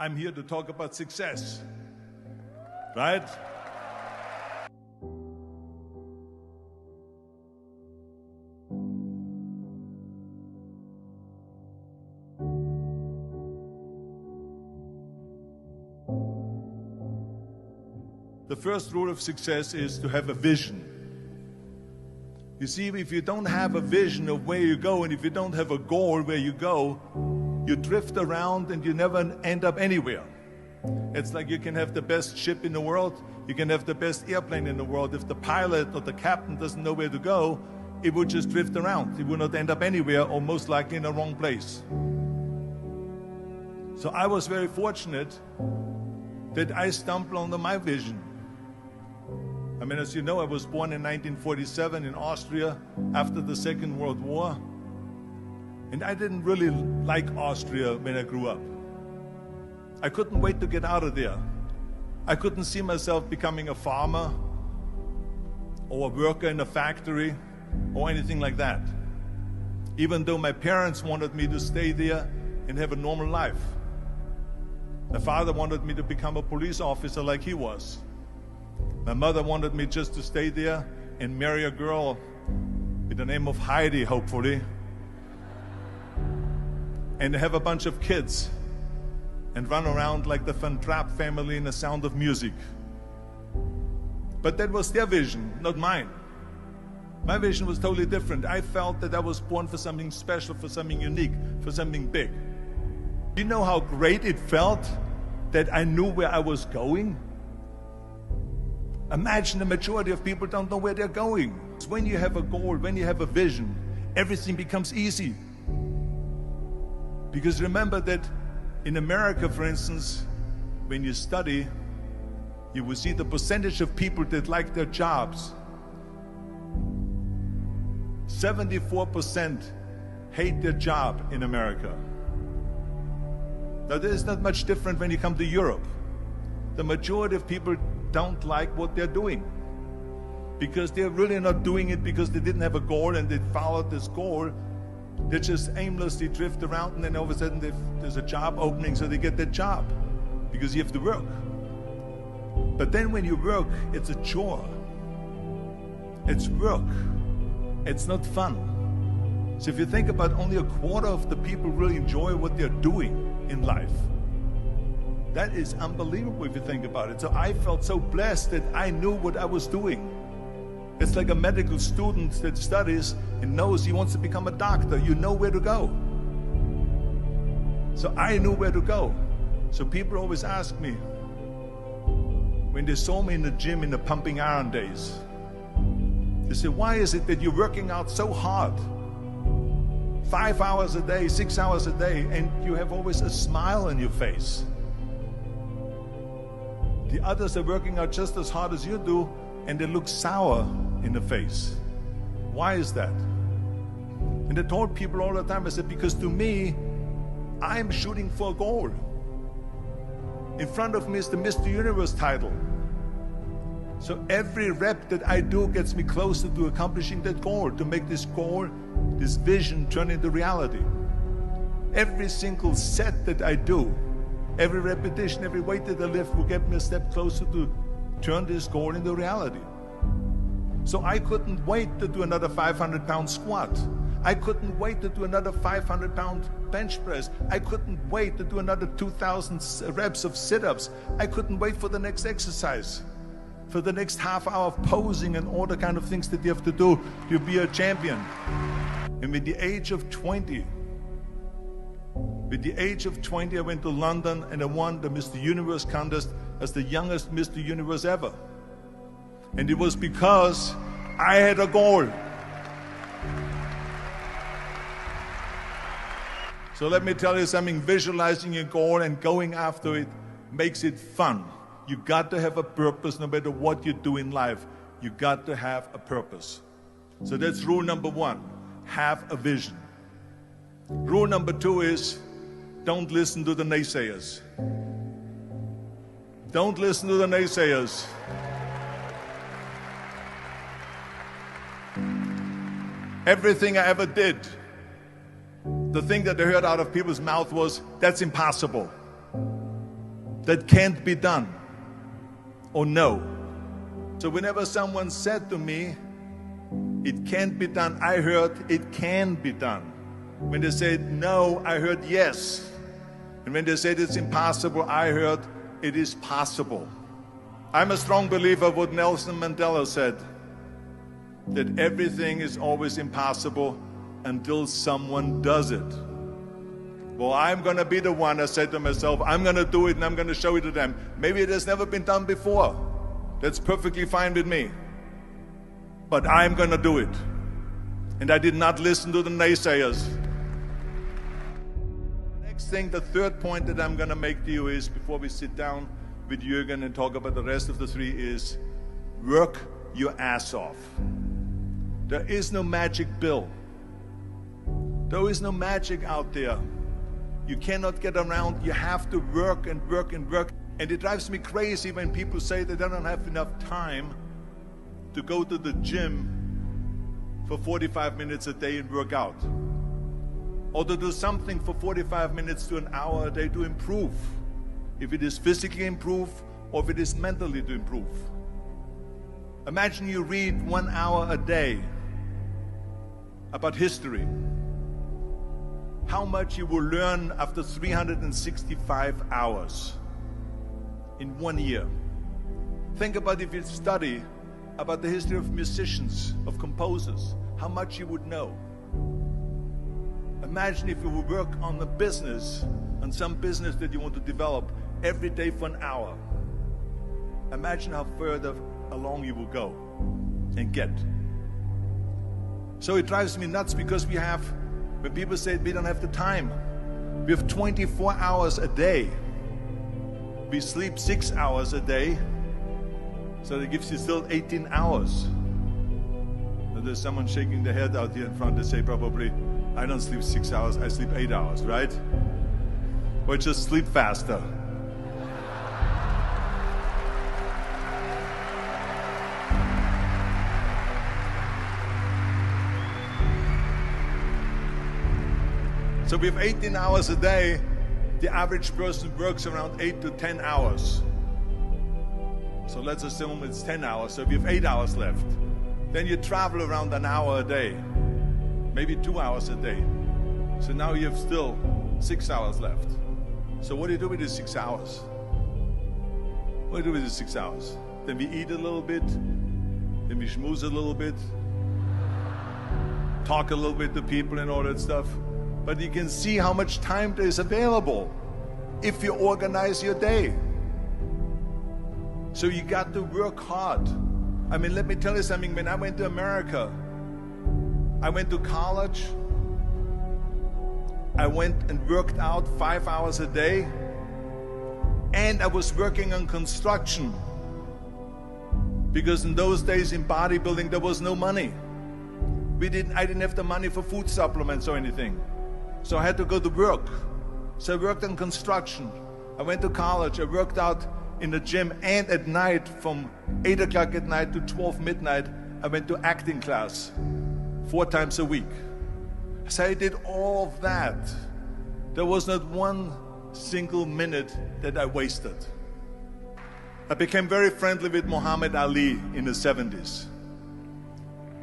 I'm here to talk about success, right? The first rule of success is to have a vision. You see, if you don't have a vision of where you go, and if you don't have a goal where you go, you drift around and you never end up anywhere. It's like you can have the best ship in the world, you can have the best airplane in the world. If the pilot or the captain doesn't know where to go, it would just drift around. It would not end up anywhere, or most likely in the wrong place. So I was very fortunate that I stumbled on my vision. I mean, as you know, I was born in 1947 in Austria after the Second World War. And I didn't really like Austria when I grew up. I couldn't wait to get out of there. I couldn't see myself becoming a farmer or a worker in a factory or anything like that, even though my parents wanted me to stay there and have a normal life. My father wanted me to become a police officer like he was. My mother wanted me just to stay there and marry a girl with the name of Heidi, hopefully, and have a bunch of kids and run around like the Van Trapp family in The Sound of Music. But that was their vision, not mine. My vision was totally different. I felt that I was born for something special, for something unique, for something big. Do you know how great it felt that I knew where I was going? Imagine the majority of people don't know where they're going. When you have a goal, when you have a vision, everything becomes easy. Because remember that in America, for instance, when you study, you will see the percentage of people that like their jobs. 74% hate their job in America. Now, there is not much different when you come to Europe. The majority of people don't like what they're doing because they're really not doing it because they didn't have a goal and they followed this goal. They just aimlessly drift around, and then all of a sudden there's a job opening, so they get that job because you have to work. But then when you work, it's a chore. It's work. It's not fun. So if you think about, only a quarter of the people really enjoy what they're doing in life. That is unbelievable if you think about it. So I felt so blessed that I knew what I was doing. It's like a medical student that studies and knows he wants to become a doctor. You know where to go. So I knew where to go. So people always ask me, when they saw me in the gym in the pumping iron days, they say, why is it that you're working out so hard? 5 hours a day, 6 hours a day, and you have always a smile on your face. The others are working out just as hard as you do, and they look sour in the face. Why is that? And I told people all the time, I said, because to me, I'm shooting for a goal. In front of me is the Mr. Universe title. So every rep that I do gets me closer to accomplishing that goal, to make this goal, this vision, turn into reality. Every single set that I do, every repetition, every weight that I lift will get me a step closer to turn this goal into reality. So I couldn't wait to do another 500-pound squat. I couldn't wait to do another 500-pound bench press. I couldn't wait to do another 2,000 reps of sit-ups. I couldn't wait for the next exercise, for the next half hour of posing and all the kind of things that you have to do to be a champion. And with the age of 20, I went to London and I won the Mr. Universe contest as the youngest Mr. Universe ever. And it was because I had a goal. So let me tell you something, visualizing a goal and going after it makes it fun. You got to have a purpose no matter what you do in life. You got to have a purpose. So that's rule number one, have a vision. Rule number two is, don't listen to the naysayers. Don't listen to the naysayers. Everything I ever did, the thing that I heard out of people's mouth was, that's impossible. that can't be done or no. So whenever someone said to me, it can't be done, I heard it can be done. When they said no, I heard yes. And when they said it's impossible, I heard it is possible. I'm a strong believer of what Nelson Mandela said, that everything is always impossible until someone does it. Well, I'm going to be the one, I said to myself, I'm going to do it and I'm going to show it to them. Maybe it has never been done before. That's perfectly fine with me. But I'm going to do it. And I did not listen to the naysayers. The next thing, the third point that I'm going to make to you is, before we sit down with Jürgen and talk about the rest of the three, is work your ass off. There is no magic pill. There is no magic out there. You cannot get around. You have to work and work and work. And it drives me crazy when people say they don't have enough time to go to the gym for 45 minutes a day and work out. Or to do something for 45 minutes to an hour a day to improve. If it is physically improve or if it is mentally to improve. Imagine you read 1 hour a day about history. How much you will learn after 365 hours in 1 year. Think about if you study about the history of musicians, of composers, how much you would know. Imagine if you would work on a business, on some business that you want to develop every day for an hour. Imagine how further along you will go and get. So it drives me nuts because when people say we don't have the time, we have 24 hours a day. We sleep 6 hours a day, so that gives you still 18 hours. Now there's someone shaking their head out here in front. They say probably, I don't sleep 6 hours, I sleep 8 hours, right? Or just sleep faster. So we have 18 hours a day. The average person works around 8 to 10 hours. So let's assume it's 10 hours, so we have 8 hours left. Then you travel around an hour a day, maybe 2 hours a day. So now you have still 6 hours left. So what do you do with these 6 hours? What do you do with these 6 hours? Then we eat a little bit, then we schmooze a little bit, talk a little bit to people and all that stuff. But you can see how much time there is available if you organize your day. So you got to work hard. I mean, let me tell you something. When I went to America, I went to college. I went and worked out 5 hours a day. And I was working on construction. Because in those days in bodybuilding, there was no money. I didn't have the money for food supplements or anything. So I had to go to work. So I worked on construction. I went to college. I worked out in the gym, and at night from 8 o'clock at night to 12 midnight, I went to acting class 4 times a week. So I did all of that. There was not one single minute that I wasted. I became very friendly with Muhammad Ali in the 70s.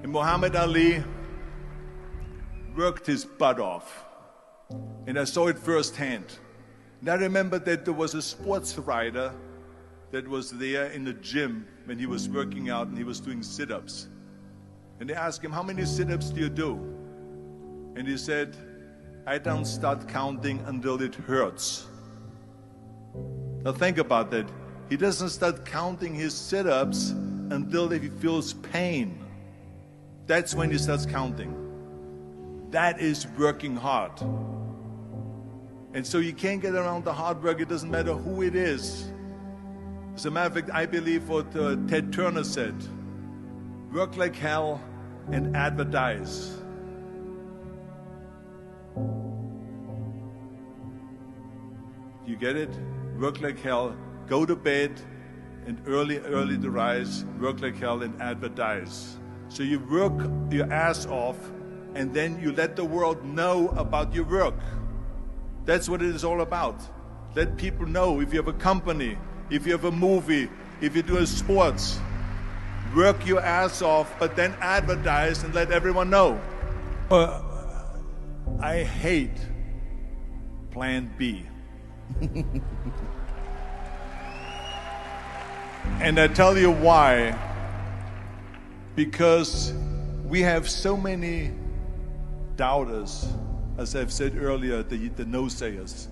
And Muhammad Ali worked his butt off. And I saw it firsthand. And I remember that there was a sports writer that was there in the gym when he was working out and he was doing sit-ups. And they asked him, how many sit-ups do you do? And he said, I don't start counting until it hurts. Now think about that. He doesn't start counting his sit-ups until he feels pain. That's when he starts counting. That is working hard. And so you can't get around the hard work. It doesn't matter who it is. As a matter of fact, I believe what Ted Turner said. Work like hell and advertise. You get it? Work like hell, go to bed, and early to rise. Work like hell and advertise. So you work your ass off, and then you let the world know about your work. That's what it is all about. Let people know. If you have a company, if you have a movie, if you do a sports, work your ass off, but then advertise and let everyone know. I hate Plan B. And I tell you why. Because we have so many doubters, as I've said earlier, the no-sayers.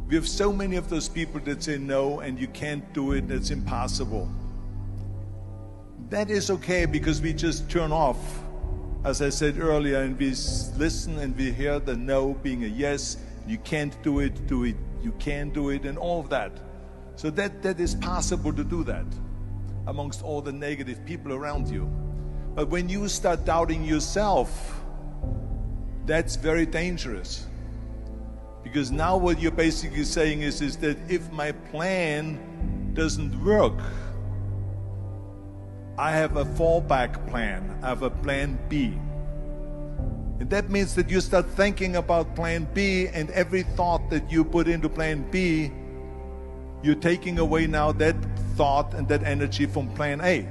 We have so many of those people that say no, and you can't do it, it's impossible. That is okay, because we just turn off, as I said earlier, and we listen and we hear the no being a yes. You can't do it, you can do it, and all of that. So that is possible to do that amongst all the negative people around you. But when you start doubting yourself, that's very dangerous. Because now what you're basically saying is that if my plan doesn't work, I have a fallback plan. I have a plan B. And that means that you start thinking about plan B, and every thought that you put into plan B, you're taking away now that thought and that energy from plan A.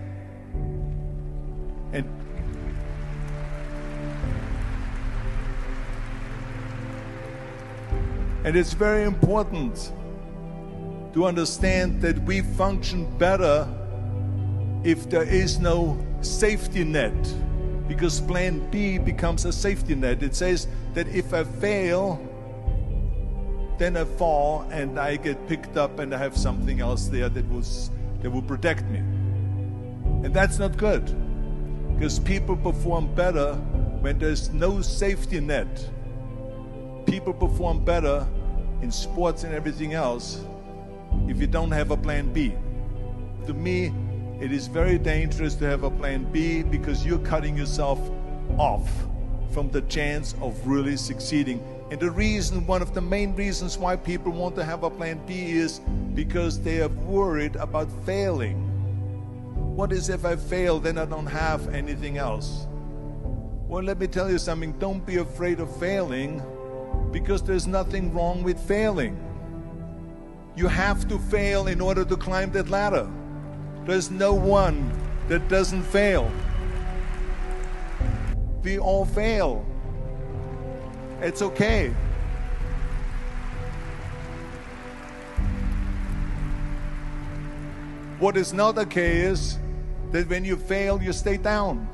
And it's very important to understand that we function better if there is no safety net, because plan B becomes a safety net. It says that if I fail, then I fall and I get picked up and I have something else there that will protect me. And that's not good, because people perform better when there's no safety net. People perform better in sports and everything else if you don't have a plan B. To me, it is very dangerous to have a plan B, because you're cutting yourself off from the chance of really succeeding. And the reason, one of the main reasons why people want to have a plan B is because they are worried about failing. What is if I fail, then I don't have anything else? Well, let me tell you something. Don't be afraid of failing, because there's nothing wrong with failing. You have to fail in order to climb that ladder. There's no one that doesn't fail. We all fail. It's okay. What is not okay is that when you fail, you stay down.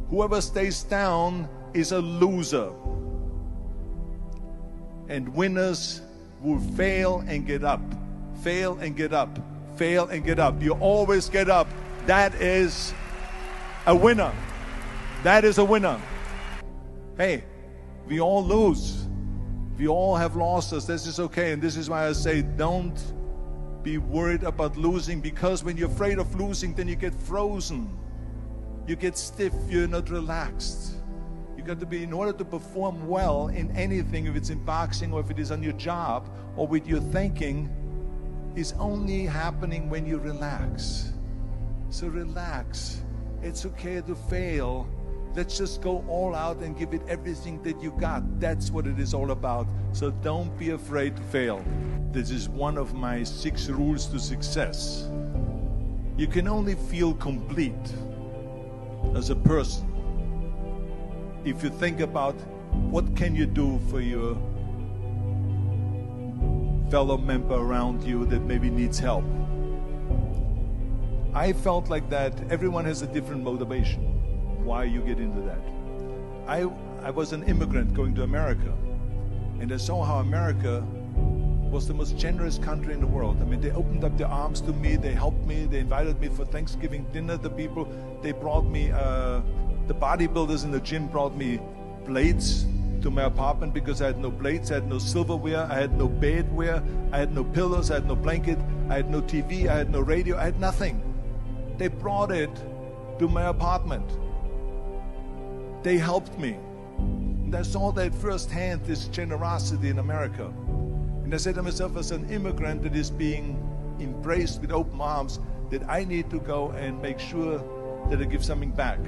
Whoever stays down is a loser. And winners will fail and get up. Fail and get up. Fail and get up. You always get up. That is a winner. That is a winner. Hey, we all lose. We all have losses. This is okay. And this is why I say don't be worried about losing, because when you're afraid of losing, then you get frozen. You get stiff. You're not relaxed. You got to be, in order to perform well in anything, if it's in boxing or if it is on your job or with your thinking, is only happening when you relax. So relax. It's okay to fail. Let's just go all out and give it everything that you got. That's what it is all about. So don't be afraid to fail. This is one of my 6 rules to success. You can only feel complete as a person if you think about what can you do for your fellow member around you that maybe needs help. I felt like that. Everyone has a different motivation why you get into that. I was an immigrant going to America, and I saw how America was the most generous country in the world. I mean, they opened up their arms to me, they helped me, they invited me for Thanksgiving dinner. The people, they brought me, the bodybuilders in the gym brought me plates to my apartment because I had no plates, I had no silverware, I had no bedware, I had no pillows, I had no blanket, I had no TV, I had no radio, I had nothing. They brought it to my apartment. They helped me. And I saw that firsthand, this generosity in America. And I said to myself, as an immigrant that is being embraced with open arms, that I need to go and make sure that I give something back.